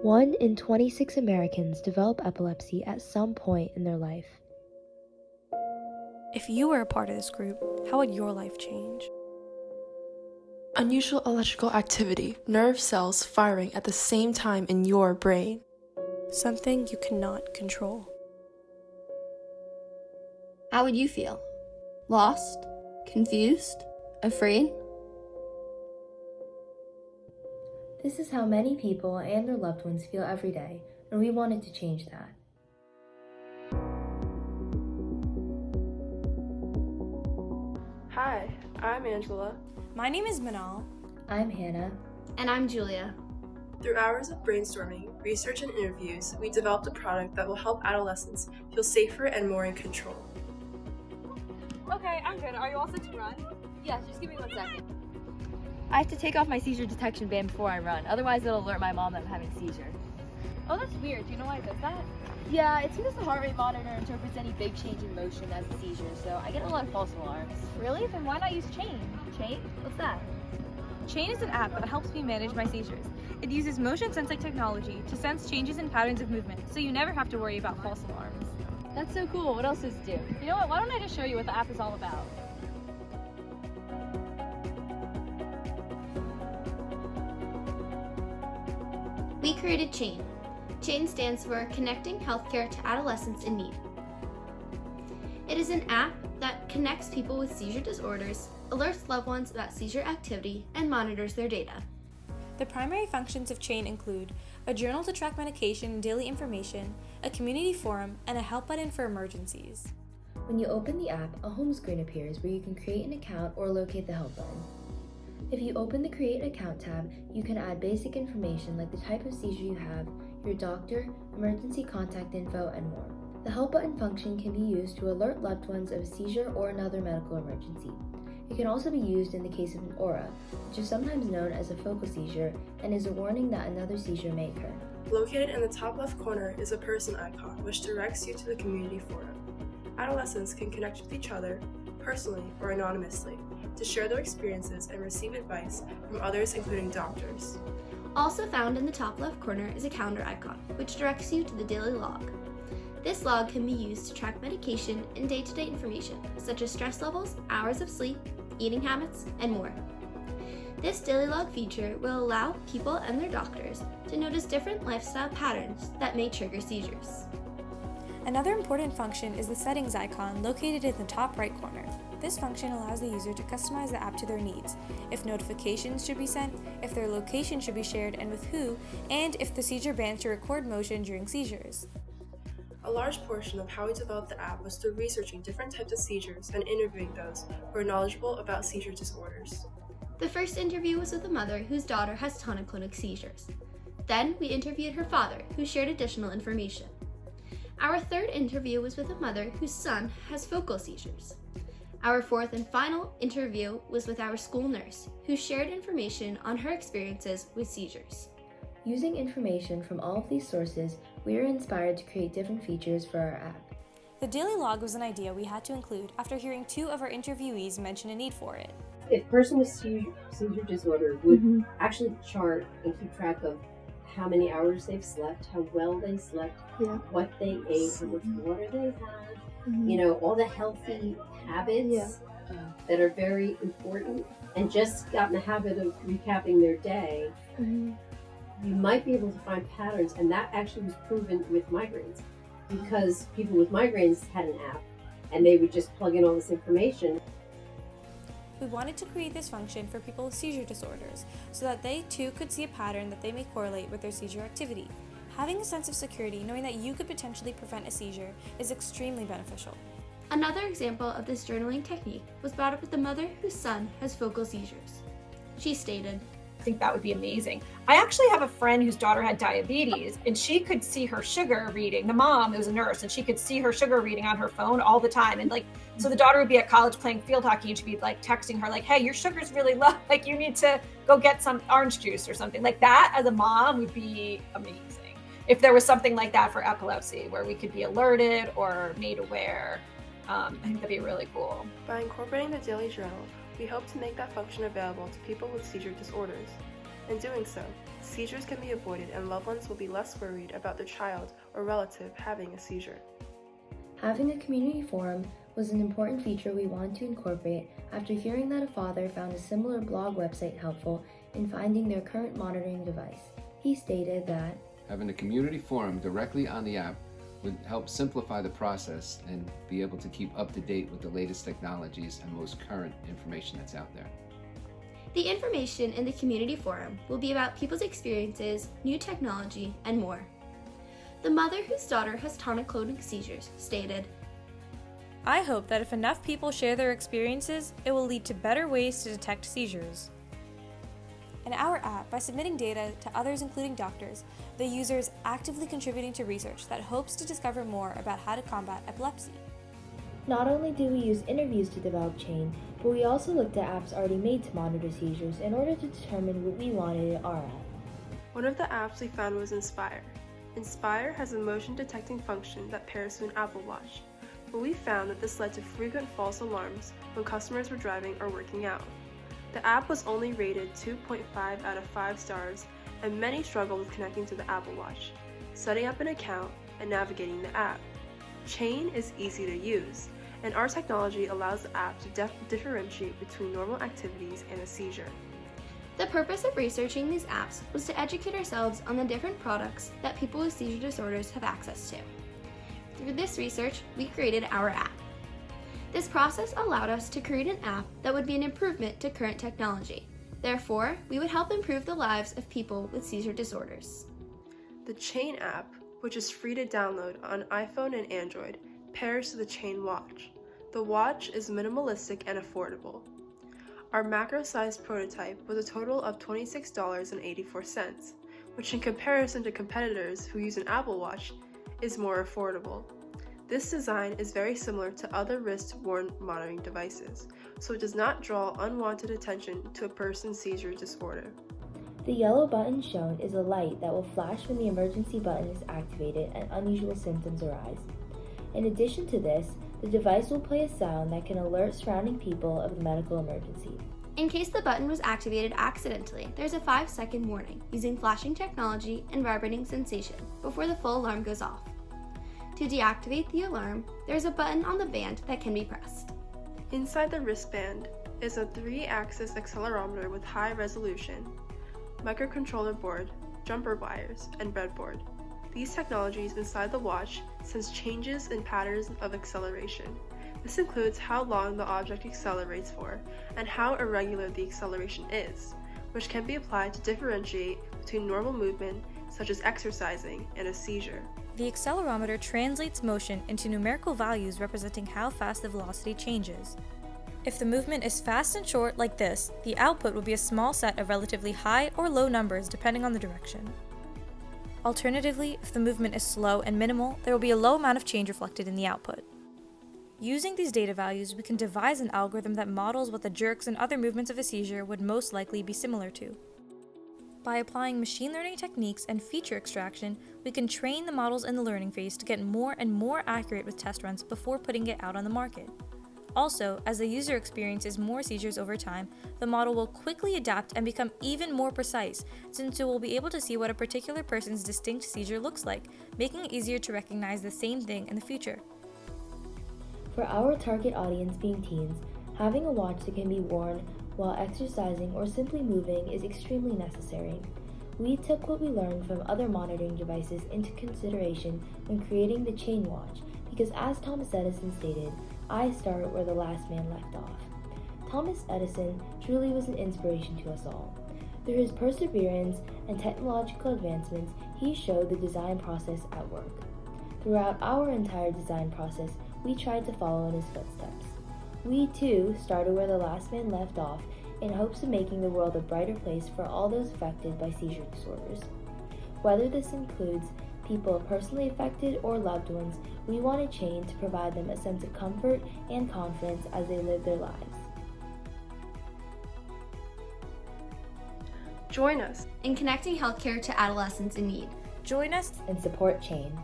1 in 26 Americans develop epilepsy at some point in their life. If you were a part of this group, how would your life change? Unusual electrical activity, nerve cells firing at the same time in your brain. Something you cannot control. How would you feel? Lost? Confused? Afraid? This is how many people and their loved ones feel every day, and we wanted to change that. Hi, I'm Angela. My name is Manaal. I'm Hanna. And I'm Julia. Through hours of brainstorming, research, and interviews, we developed a product that will help adolescents feel safer and more in control. Okay, I'm good. Are you all set to run? Yeah, just give me 1 second. I have to take off my seizure detection band before I run, otherwise it'll alert my mom that I'm having a seizure. Oh, that's weird. Do you know why it does that? Yeah, it's because the heart rate monitor interprets any big change in motion as a seizure, so I get a lot of false alarms. Really? Then why not use Chain? Chain? What's that? Chain is an app that helps me manage my seizures. It uses motion sensing technology to sense changes in patterns of movement, so you never have to worry about false alarms. That's so cool. What else does it do? You know what? Why don't I just show you what the app is all about? We created Chain. Chain stands for Connecting Healthcare to Adolescents in Need. It is an app that connects people with seizure disorders, alerts loved ones about seizure activity, and monitors their data. The primary functions of Chain include a journal to track medication and daily information, a community forum, and a help button for emergencies. When you open the app, a home screen appears where you can create an account or locate the help button. If you open the Create Account tab, you can add basic information like the type of seizure you have, your doctor, emergency contact info, and more. The help button function can be used to alert loved ones of a seizure or another medical emergency. It can also be used in the case of an aura, which is sometimes known as a focal seizure and is a warning that another seizure may occur. Located in the top left corner is a person icon, which directs you to the community forum. Adolescents can connect with each other, personally or anonymously, to share their experiences and receive advice from others, including doctors. Also found in the top left corner is a calendar icon, which directs you to the daily log. This log can be used to track medication and day-to-day information, such as stress levels, hours of sleep, eating habits, and more. This daily log feature will allow people and their doctors to notice different lifestyle patterns that may trigger seizures. Another important function is the settings icon located in the top right corner. This function allows the user to customize the app to their needs, if notifications should be sent, if their location should be shared and with who, and if the seizure band should record motion during seizures. A large portion of how we developed the app was through researching different types of seizures and interviewing those who are knowledgeable about seizure disorders. The first interview was with a mother whose daughter has tonic-clonic seizures. Then we interviewed her father, who shared additional information. Our third interview was with a mother whose son has focal seizures. Our fourth and final interview was with our school nurse, who shared information on her experiences with seizures. Using information from all of these sources, we were inspired to create different features for our app. The daily log was an idea we had to include after hearing 2 of our interviewees mention a need for it. A person with seizure disorder would actually chart and keep track of how many hours they've slept, how well they slept, what they ate, how much water they had, you know, all the healthy habits that are very important, and just got in the habit of recapping their day. You might be able to find patterns, and that actually was proven with migraines, because people with migraines had an app and they would just plug in all this information. We wanted to create this function for people with seizure disorders so that they too could see a pattern that they may correlate with their seizure activity. Having a sense of security, knowing that you could potentially prevent a seizure, is extremely beneficial. Another example of this journaling technique was brought up with a mother whose son has focal seizures. She stated, I think that would be amazing. I actually have a friend whose daughter had diabetes, and she could see her sugar reading. The mom was a nurse, and she could see her sugar reading on her phone all the time. And so the daughter would be at college playing field hockey, and she'd be texting her hey, your sugar's really low. You need to go get some orange juice or something. That as a mom would be amazing. If there was something like that for epilepsy, where we could be alerted or made aware, I think that'd be really cool. By incorporating the daily journal, we hope to make that function available to people with seizure disorders. In doing so, seizures can be avoided and loved ones will be less worried about their child or relative having a seizure. Having a community forum was an important feature we wanted to incorporate after hearing that a father found a similar blog website helpful in finding their current monitoring device. He stated that having a community forum directly on the app would help simplify the process and be able to keep up to date with the latest technologies and most current information that's out there. The information in the community forum will be about people's experiences, new technology, and more. The mother whose daughter has tonic-clonic seizures stated, I hope that if enough people share their experiences, it will lead to better ways to detect seizures. In our app, by submitting data to others including doctors, the user is actively contributing to research that hopes to discover more about how to combat epilepsy. not only do we use interviews to develop Chain, but we also looked at apps already made to monitor seizures in order to determine what we wanted in our app. One of the apps we found was Inspire. Inspire has a motion detecting function that pairs to an Apple Watch, but we found that this led to frequent false alarms when customers were driving or working out. The app was only rated 2.5 out of 5 stars, and many struggled with connecting to the Apple Watch, setting up an account, and navigating the app. Chain is easy to use, and our technology allows the app to differentiate between normal activities and a seizure. The purpose of researching these apps was to educate ourselves on the different products that people with seizure disorders have access to. Through this research, we created our app. This process allowed us to create an app that would be an improvement to current technology. Therefore, we would help improve the lives of people with seizure disorders. The Chain app, which is free to download on iPhone and Android, pairs to the Chain watch. The watch is minimalistic and affordable. Our macro-sized prototype was a total of $26.84, which in comparison to competitors who use an Apple Watch is more affordable. This design is very similar to other wrist-worn monitoring devices, so it does not draw unwanted attention to a person's seizure disorder. The yellow button shown is a light that will flash when the emergency button is activated and unusual symptoms arise. In addition to this, the device will play a sound that can alert surrounding people of the medical emergency. In case the button was activated accidentally, there's a 5-second warning using flashing technology and vibrating sensation before the full alarm goes off. To deactivate the alarm, there's a button on the band that can be pressed. Inside the wristband is a 3-axis accelerometer with high resolution, microcontroller board, jumper wires, and breadboard. These technologies inside the watch sense changes in patterns of acceleration. This includes how long the object accelerates for and how irregular the acceleration is, which can be applied to differentiate between normal movement, such as exercising, and a seizure. The accelerometer translates motion into numerical values representing how fast the velocity changes. If the movement is fast and short like this, the output will be a small set of relatively high or low numbers depending on the direction. Alternatively, if the movement is slow and minimal, there will be a low amount of change reflected in the output. Using these data values, we can devise an algorithm that models what the jerks and other movements of a seizure would most likely be similar to. By applying machine learning techniques and feature extraction, we can train the models in the learning phase to get more and more accurate with test runs before putting it out on the market. Also, as the user experiences more seizures over time, the model will quickly adapt and become even more precise, since it will be able to see what a particular person's distinct seizure looks like, making it easier to recognize the same thing in the future. For our target audience being teens, having a watch that can be worn while exercising or simply moving is extremely necessary. We took what we learned from other monitoring devices into consideration when creating the Chain watch, because as Thomas Edison stated, I start where the last man left off. Thomas Edison truly was an inspiration to us all. Through his perseverance and technological advancements, he showed the design process at work. Throughout our entire design process, we tried to follow in his footsteps. We too started where the last man left off in hopes of making the world a brighter place for all those affected by seizure disorders. Whether this includes people personally affected or loved ones, we wanted Chain to provide them a sense of comfort and confidence as they live their lives. Join us in connecting healthcare to adolescents in need. Join us and support Chain.